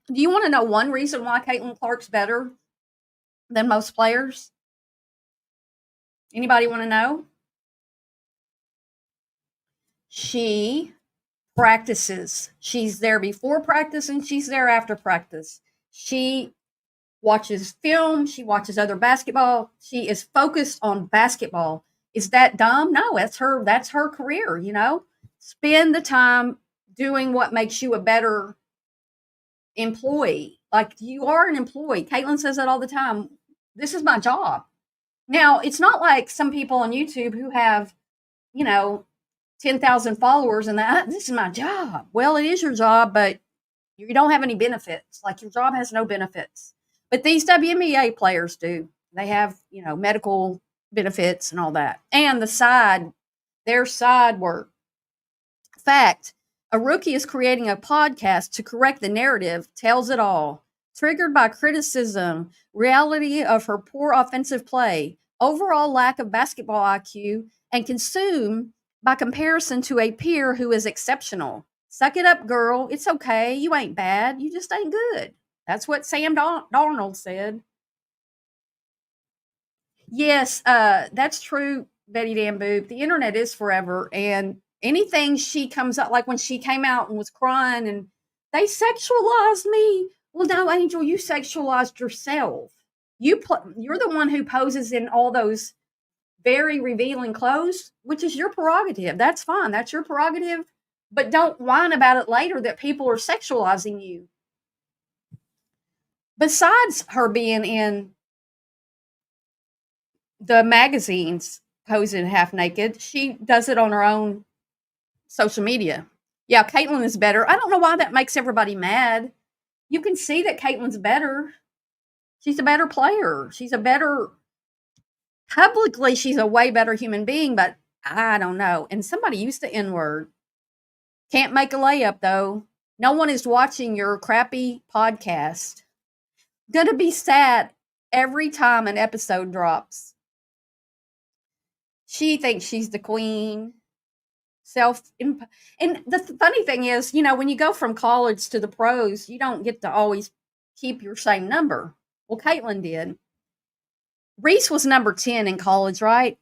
Do you want to know one reason why Caitlin Clark's better than most players? Anybody want to know? She practices. She's there before practice and she's there after practice. She watches film. She watches other basketball. She is focused on basketball. Is that dumb? No, that's her career, Spend the time doing what makes you a better employee. Like, you are an employee. Caitlin says that all the time. This is my job. Now, it's not like some people on YouTube who have, 10,000 followers and this is my job. Well, it is your job, but you don't have any benefits. Like, your job has no benefits. But these WNBA players do. They have, medical benefits and all that. And their side work. Fact, a rookie is creating a podcast to correct the narrative, tells it all. triggered by criticism, reality of her poor offensive play, overall lack of basketball IQ, and consumed by comparison to a peer who is exceptional. Suck it up, girl. It's okay. You ain't bad. You just ain't good. That's what Sam Darnold said. Yes, that's true, Betty Dan Boop. The internet is forever, and anything she comes up, like when she came out and was crying, and they sexualized me. Well, no, Angel, you sexualized yourself. You're the one who poses in all those very revealing clothes, which is your prerogative. That's fine. That's your prerogative. But don't whine about it later that people are sexualizing you. Besides her being in the magazines posing half naked, she does it on her own social media. Yeah, Caitlyn is better. I don't know why that makes everybody mad. You can see that Caitlin's better. She's a better player. Publicly, she's a way better human being, but I don't know. And somebody used the N word. Can't make a layup, though. No one is watching your crappy podcast. Gonna be sad every time an episode drops. She thinks she's the queen. And the funny thing is, when you go from college to the pros, you don't get to always keep your same number. Well, Caitlyn did. Reese was number 10 in college, right?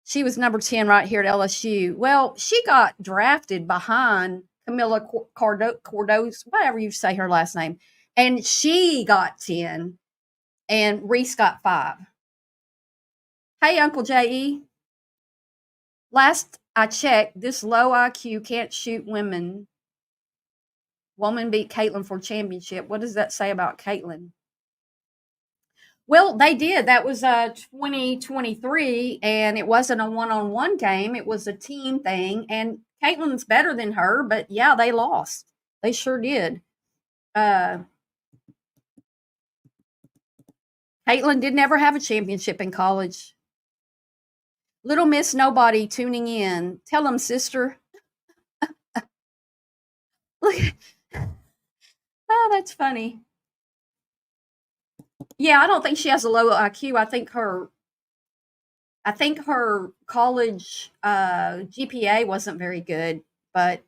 She was number 10 right here at LSU. Well, she got drafted behind Camilla Cordos, whatever you say her last name. And she got 10, and Reese got 5. Hey, Uncle J.E. Last I checked, this low IQ can't shoot women. Woman beat Caitlyn for championship. What does that say about Caitlyn? Well, they did. That was 2023, and it wasn't a one-on-one game. It was a team thing, and Caitlyn's better than her, but yeah, they lost. They sure did. Caitlyn did never have a championship in college. Little Miss Nobody tuning in. Tell them, sister. Look. Oh, that's funny. Yeah, I don't think she has a low IQ. I think her college GPA wasn't very good, but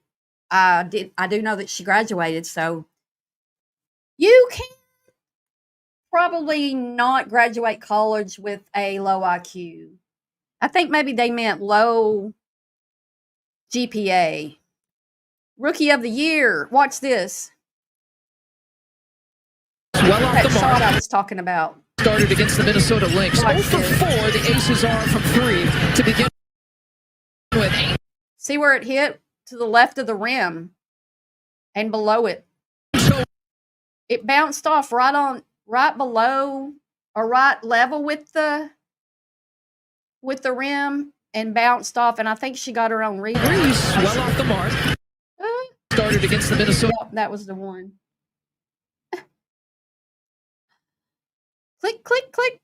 I do know that she graduated, so you can probably not graduate college with a low IQ. I think maybe they meant low GPA. Rookie of the year. Watch this. Well off That the shot mark. I was talking about. Started against the Minnesota Lynx. 0 for 4. The Aces are from 3 to begin with. See where it hit? To the left of the rim and below it. It bounced off right below or right level with the rim and bounced off, and I think she got her own rebound. Reese, well off the mark. Started against the Minnesota. Yep, that was the one. Click, click, click.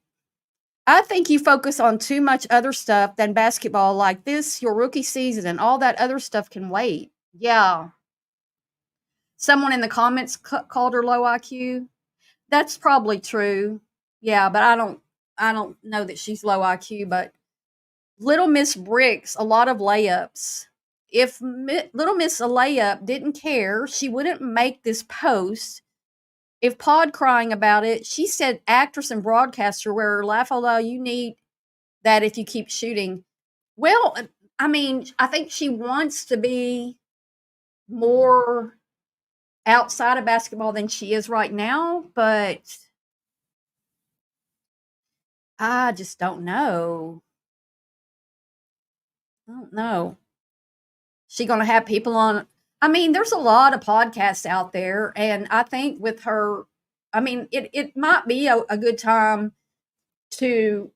I think you focus on too much other stuff than basketball, like this, your rookie season, and all that other stuff can wait. Yeah. Someone in the comments called her low IQ. That's probably true. Yeah, but I don't know that she's low IQ, but Little Miss Bricks, a lot of layups. If Little Miss a layup didn't care, she wouldn't make this post. If Pod crying about it, she said actress and broadcaster where her laugh, although you need that if you keep shooting. Well, I mean, I think she wants to be more outside of basketball than she is right now, but I just don't know. I don't know. She gonna have people on? I mean, there's a lot of podcasts out there, and I think with her, I mean, it might be a good time to.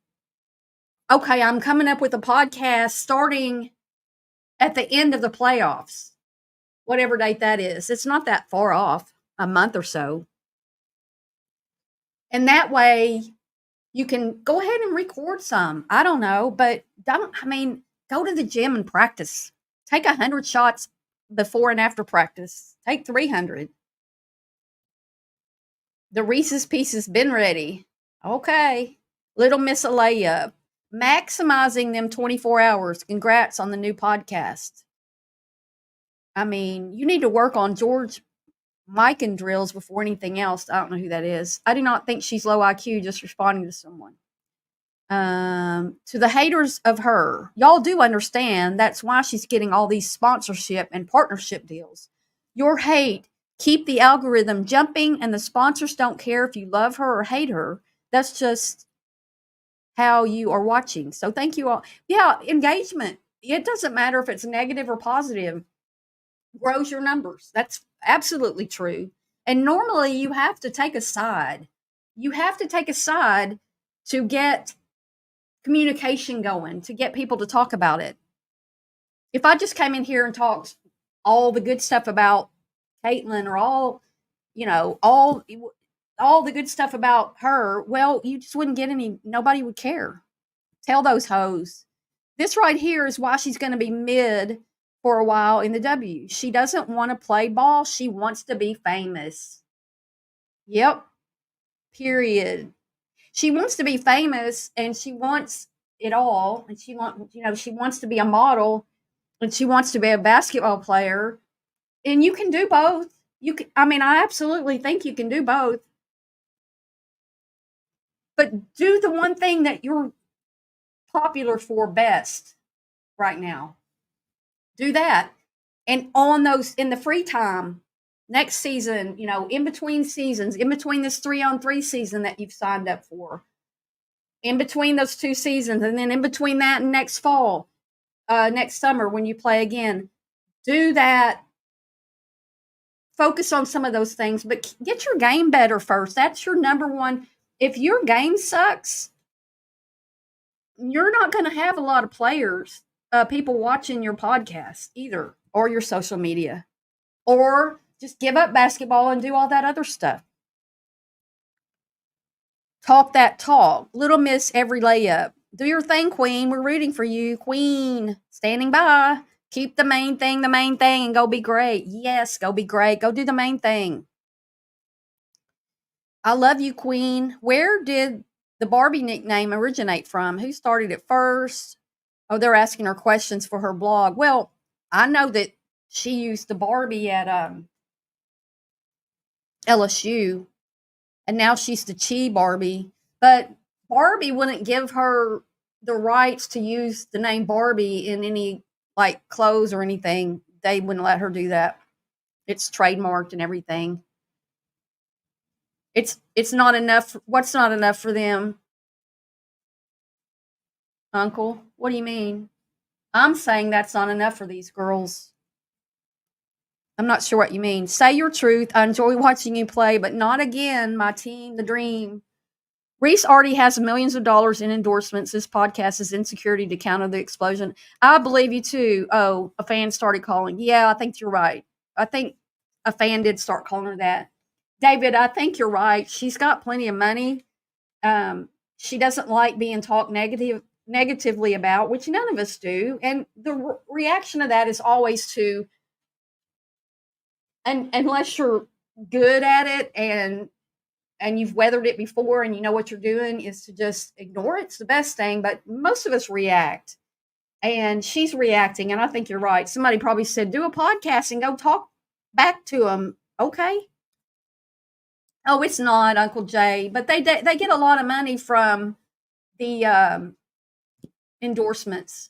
Okay, I'm coming up with a podcast starting at the end of the playoffs, whatever date that is. It's not that far off, a month or so, and that way you can go ahead and record some. I don't know, but go to the gym and practice. Take 100 shots before and after practice. Take 300. The Reese's Pieces been ready. Okay. Little Miss a layup. Maximizing them 24 hours. Congrats on the new podcast. I mean, you need to work on George Mikan drills before anything else. I don't know who that is. I do not think she's low IQ, just responding to someone. To the haters of her, y'all do understand that's why she's getting all these sponsorship and partnership deals. Your hate keep the algorithm jumping, and the sponsors don't care if you love her or hate her. That's just how you are watching. So thank you all. Yeah, engagement. It doesn't matter if it's negative or positive. Grows your numbers. That's absolutely true. And normally you have to take a side. You have to take a side to get communication going, to get people to talk about it. If I just came in here and talked all the good stuff about Caitlin or all the good stuff about her, well, you just wouldn't get any, nobody would care. Tell those hoes. This right here is why she's going to be mid for a while in the W. She doesn't want to play ball. She wants to be famous. Yep. Period. She wants to be famous and she wants it all. And she wants to be a model and she wants to be a basketball player. And you can do both. I absolutely think you can do both. But do the one thing that you're popular for best right now. Do that. And on those, in the free time, next season, in between seasons, in between this 3-on-3 season that you've signed up for, in between those 2 seasons, and then in between that and next fall, next summer when you play again, do that. Focus on some of those things, but get your game better first. That's your number one. If your game sucks, you're not going to have a lot of players, people watching your podcast either, or your social media, or just give up basketball and do all that other stuff. Talk that talk. Little Miss every layup. Do your thing, Queen. We're rooting for you, Queen. Standing by. Keep the main thing, and go be great. Yes, go be great. Go do the main thing. I love you, Queen. Where did the Barbie nickname originate from? Who started it first? Oh, they're asking her questions for her blog. Well, I know that she used the Barbie at LSU, and now she's the Chi Barbie. But Barbie wouldn't give her the rights to use the name Barbie in any clothes or anything. They wouldn't let her do that. It's trademarked and everything. It's not enough. What's not enough for them? Uncle, what do you mean? I'm saying that's not enough for these girls. I'm not sure what you mean. Say your truth. I enjoy watching you play, but not again. My team, the dream. Reese already has millions of dollars in endorsements. This podcast is insecurity to counter the explosion. I believe you too. Oh, a fan started calling. Yeah, I think you're right. I think a fan did start calling her that. David, I think you're right. She's got plenty of money. She doesn't like being talked negatively about, which none of us do. And the reaction of that is always to, and unless you're good at it and you've weathered it before and you know what you're doing, is to just ignore it. It's the best thing. But most of us react. And she's reacting. And I think you're right. Somebody probably said, do a podcast and go talk back to them. Okay. Oh, it's not, Uncle Jay. But they get a lot of money from the endorsements.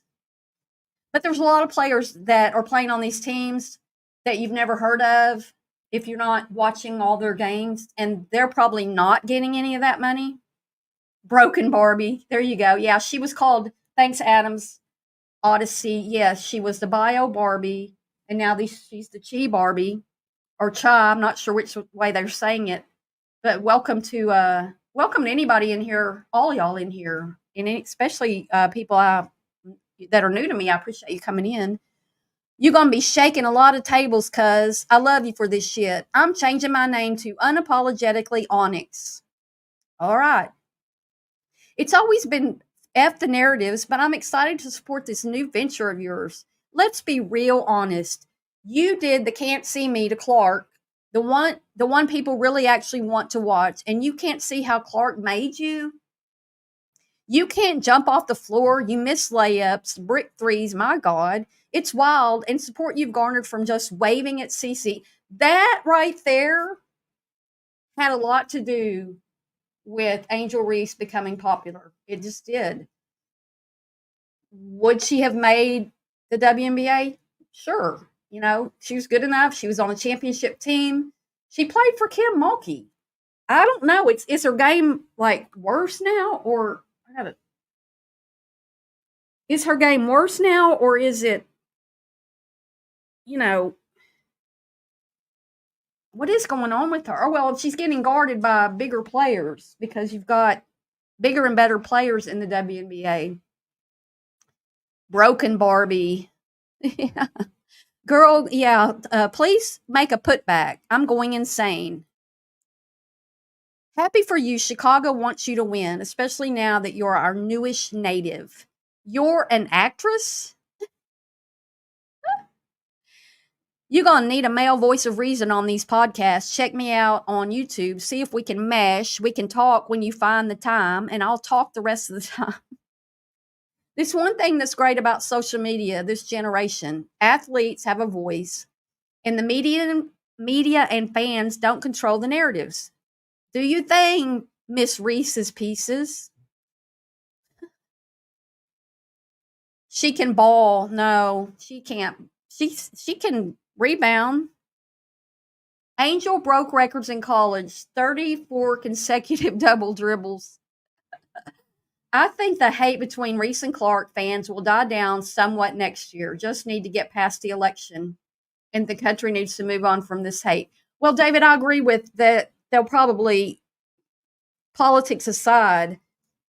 But there's a lot of players that are playing on these teams that you've never heard of if you're not watching all their games, and they're probably not getting any of that money. Broken Barbie. There you go. Yeah, she was called, thanks, Adams, Odyssey. Yes, she was the Bio Barbie, and now she's the Chi Barbie, or Cha. I'm not sure which way they're saying it. But welcome to anybody in here, all y'all in here, and especially people that are new to me. I appreciate you coming in. You're going to be shaking a lot of tables, cuz I love you for this shit. I'm changing my name to Unapologetically Onyx. All right. It's always been F the narratives, but I'm excited to support this new venture of yours. Let's be real honest. You did the Can't See Me to Clark the one people really actually want to watch, and you can't see how Clark made you. You can't jump off the floor. You miss layups, brick threes. My God, it's wild. And support you've garnered from just waving at Cece. That right there had a lot to do with Angel Reese becoming popular. It just did. Would she have made the WNBA? Sure. She was good enough. She was on a championship team. She played for Kim Mulkey. I don't know. Is her game like worse now, or is her game worse now, or is it, what is going on with her? Oh, well, she's getting guarded by bigger players because you've got bigger and better players in the WNBA. Broken Barbie. Yeah. Girl, yeah, please make a putback. I'm going insane. Happy for you. Chicago wants you to win, especially now that you're our newish native. You're an actress? You're going to need a male voice of reason on these podcasts. Check me out on YouTube. See if we can mesh. We can talk when you find the time, and I'll talk the rest of the time. This one thing that's great about social media, this generation, athletes have a voice, and the media and fans don't control the narratives. Do you think Miss Reese's Pieces? She can ball. No, she can't. She can rebound. Angel broke records in college, 34 consecutive double dribbles. I think the hate between Reese and Clark fans will die down somewhat next year. Just need to get past the election, and the country needs to move on from this hate. Well, David, I agree with that. They'll probably, politics aside,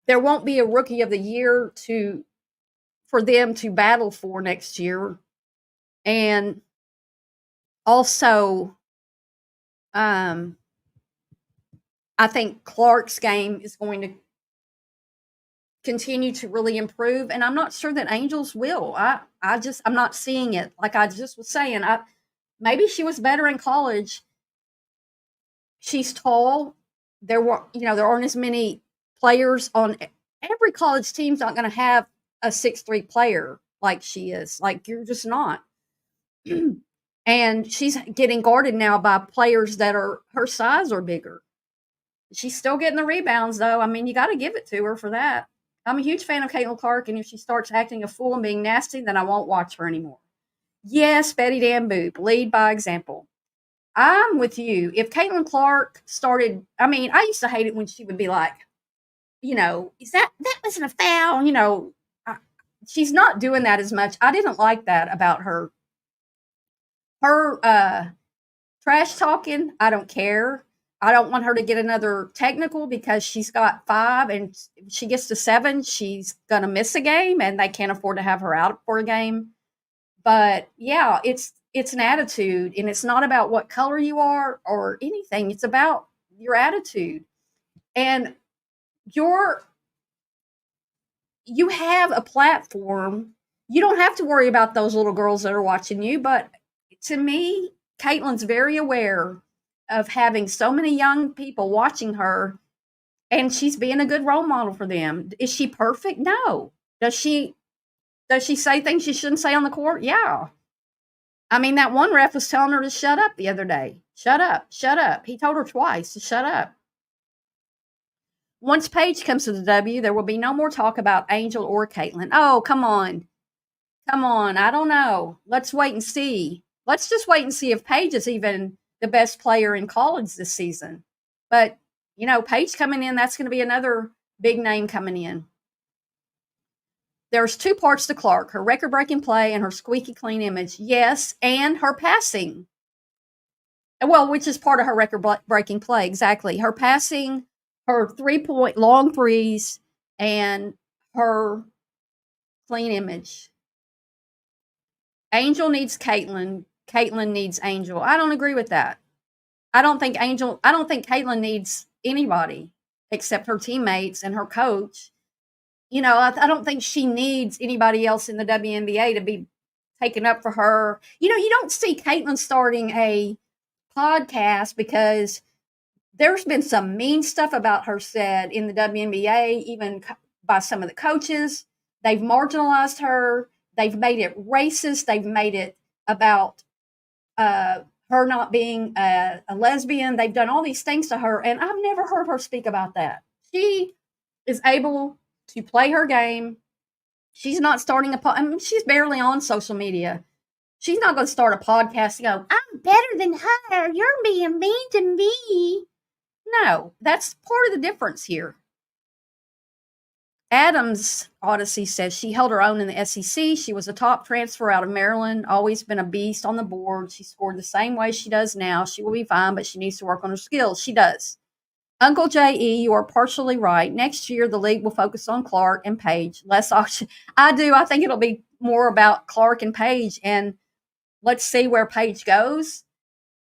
there won't be a rookie of the year for them to battle for next year. And also, I think Clark's game is going to continue to really improve, and I'm not sure that Angels will. I'm not seeing it. Like I just was saying, maybe she was better in college. She's tall. There aren't as many players on every college team's not going to have a 6'3" player like she is. Like, you're just not. And she's getting guarded now by players that are her size or bigger. She's still getting the rebounds, though. I mean, you got to give it to her for that. I'm a huge fan of Caitlin Clark, and if she starts acting a fool and being nasty, then I won't watch her anymore. Yes, Betty Dan Boop, lead by example. I'm with you. If Caitlin Clark started, I used to hate it when she would be like, is that wasn't a foul? She's not doing that as much. I didn't like that about her. Her trash talking, I don't care. I don't want her to get another technical because she's got 5, and if she gets to 7, she's going to miss a game, and they can't afford to have her out for a game. But yeah, it's an attitude, and it's not about what color you are or anything. It's about your attitude. And you have a platform. You don't have to worry about those little girls that are watching you. But to me, Caitlin's very aware of having so many young people watching her, and she's being a good role model for them. Is she perfect? No. Does she say things she shouldn't say on the court? Yeah. That one ref was telling her to shut up the other day. Shut up, shut up. He told her twice to shut up. Once Paige comes to the W, there will be no more talk about Angel or Caitlin. Oh, come on. Come on. I don't know. Let's wait and see. Let's just wait and see if Paige is even the best player in college this season. But, Paige coming in, that's going to be another big name coming in. There's 2 parts to Clark, her record-breaking play and her squeaky clean image. Yes, and her passing. Well, which is part of her record-breaking play, exactly. Her passing, her 3-point long threes, and her clean image. Angel needs Caitlin. Caitlin needs Angel. I don't agree with that. I don't think Caitlin needs anybody except her teammates and her coach. I don't think she needs anybody else in the WNBA to be taken up for her. You don't see Caitlin starting a podcast because there's been some mean stuff about her said in the WNBA, even by some of the coaches. They've marginalized her. They've made it racist. They've made it about her not being a lesbian. They've done all these things to her, and I've never heard her speak about that. She is able to play her game. She's not starting I mean, she's barely on social media. She's not going to start a podcast and go, I'm better than her. You're being mean to me. No, that's part of the difference here. Adams Odyssey says she held her own in the SEC. She was a top transfer out of Maryland, always been a beast on the board. She scored the same way she does now. She will be fine, but she needs to work on her skills. She does. Uncle J.E., you are partially right. Next year, the league will focus on Clark and Paige. Less auction. I do. I think it'll be more about Clark and Paige, and let's see where Paige goes.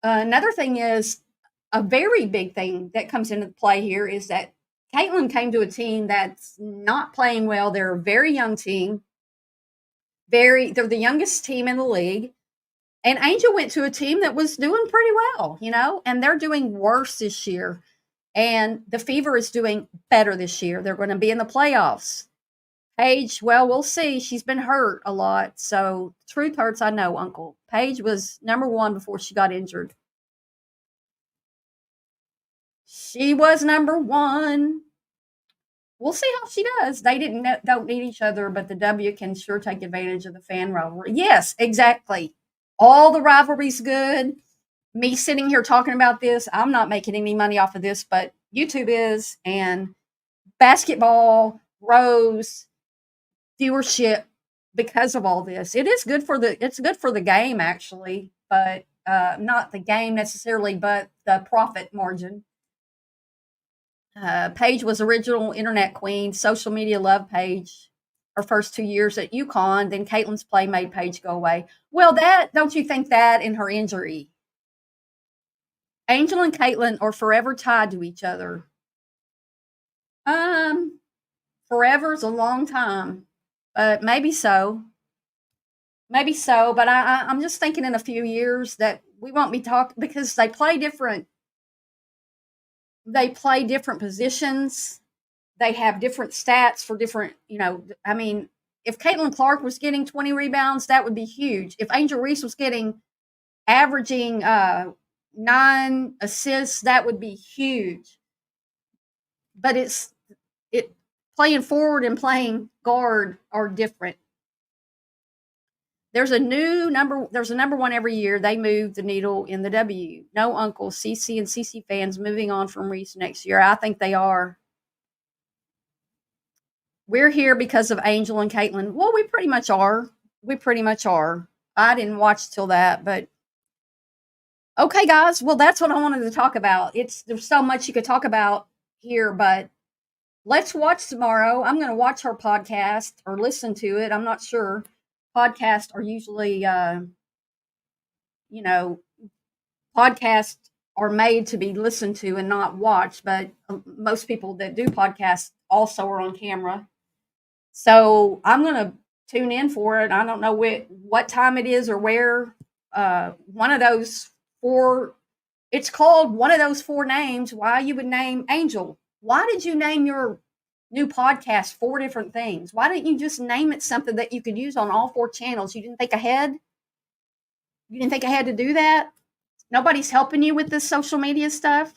Another thing is, a very big thing that comes into play here is that Caitlin came to a team that's not playing well. They're a very young team. They're the youngest team in the league. And Angel went to a team that was doing pretty well, and they're doing worse this year. And the Fever is doing better this year. They're going to be in the playoffs. Paige, well, we'll see. She's been hurt a lot. So truth hurts, I know, Uncle. Paige was number one before she got injured. She was number one. We'll see how she does. They don't need each other, but the W can sure take advantage of the fan rivalry. Yes, exactly. All the rivalry's good. Me sitting here talking about this, I'm not making any money off of this, but YouTube is, and basketball rose viewership because of all this. It's good for the game actually, but not the game necessarily, but the profit margin. Paige was original internet queen. Social media loved Paige her first 2 years at UConn. Then Caitlin's play made Paige go away. Well, don't you think that in her injury? Angel and Caitlin are forever tied to each other. Forever is a long time, but maybe so. Maybe so, but I'm just thinking in a few years that we won't be talking because they play different. They play different positions. They have different stats for different, I mean, if Caitlin Clark was getting 20 rebounds, that would be huge. If Angel Reese was averaging 9 assists, that would be huge. But playing forward and playing guard are different. There's a number one every year. They move the needle in the W. No, Uncle. CC and CC fans moving on from Reese next year. I think they are. We're here because of Angel and Caitlin. Well, we pretty much are. I didn't watch till that, but okay, guys. Well, that's what I wanted to talk about. There's so much you could talk about here, but let's watch tomorrow. I'm going to watch her podcast or listen to it. I'm not sure. Podcasts are usually, podcasts are made to be listened to and not watched, but most people that do podcasts also are on camera. So I'm going to tune in for it. I don't know what time it is or where. One of those 4, it's called one of those 4 names. Why you would name Angel? Why did you name your new podcast 4 different things? Why didn't you just name it something that you could use on all 4 channels? You didn't think ahead? You didn't think ahead to do that? Nobody's helping you with this social media stuff?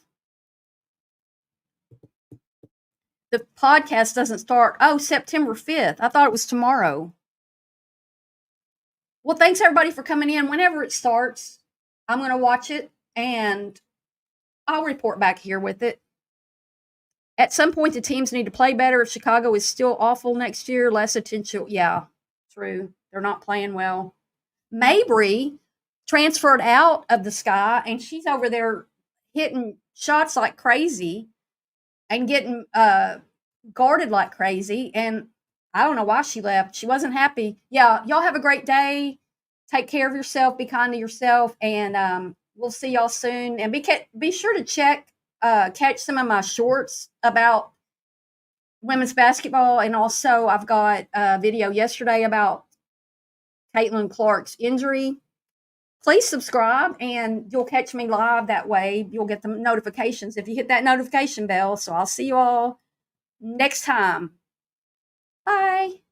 The podcast doesn't start, September 5th. I thought it was tomorrow. Well, thanks everybody for coming in. Whenever it starts, I'm going to watch it and I'll report back here with it. At some point, the teams need to play better. If Chicago is still awful next year, less attention. Yeah, true. They're not playing well. Mabry transferred out of the Sky, and she's over there hitting shots like crazy and getting guarded like crazy. And I don't know why she left. She wasn't happy. Yeah, y'all have a great day. Take care of yourself. Be kind to yourself. And we'll see y'all soon. And be sure to catch some of my shorts about women's basketball. And also I've got a video yesterday about Caitlin Clark's injury. please subscribe, and you'll catch me live that way. You'll get the notifications if you hit that notification bell. So I'll see you all next time. Bye.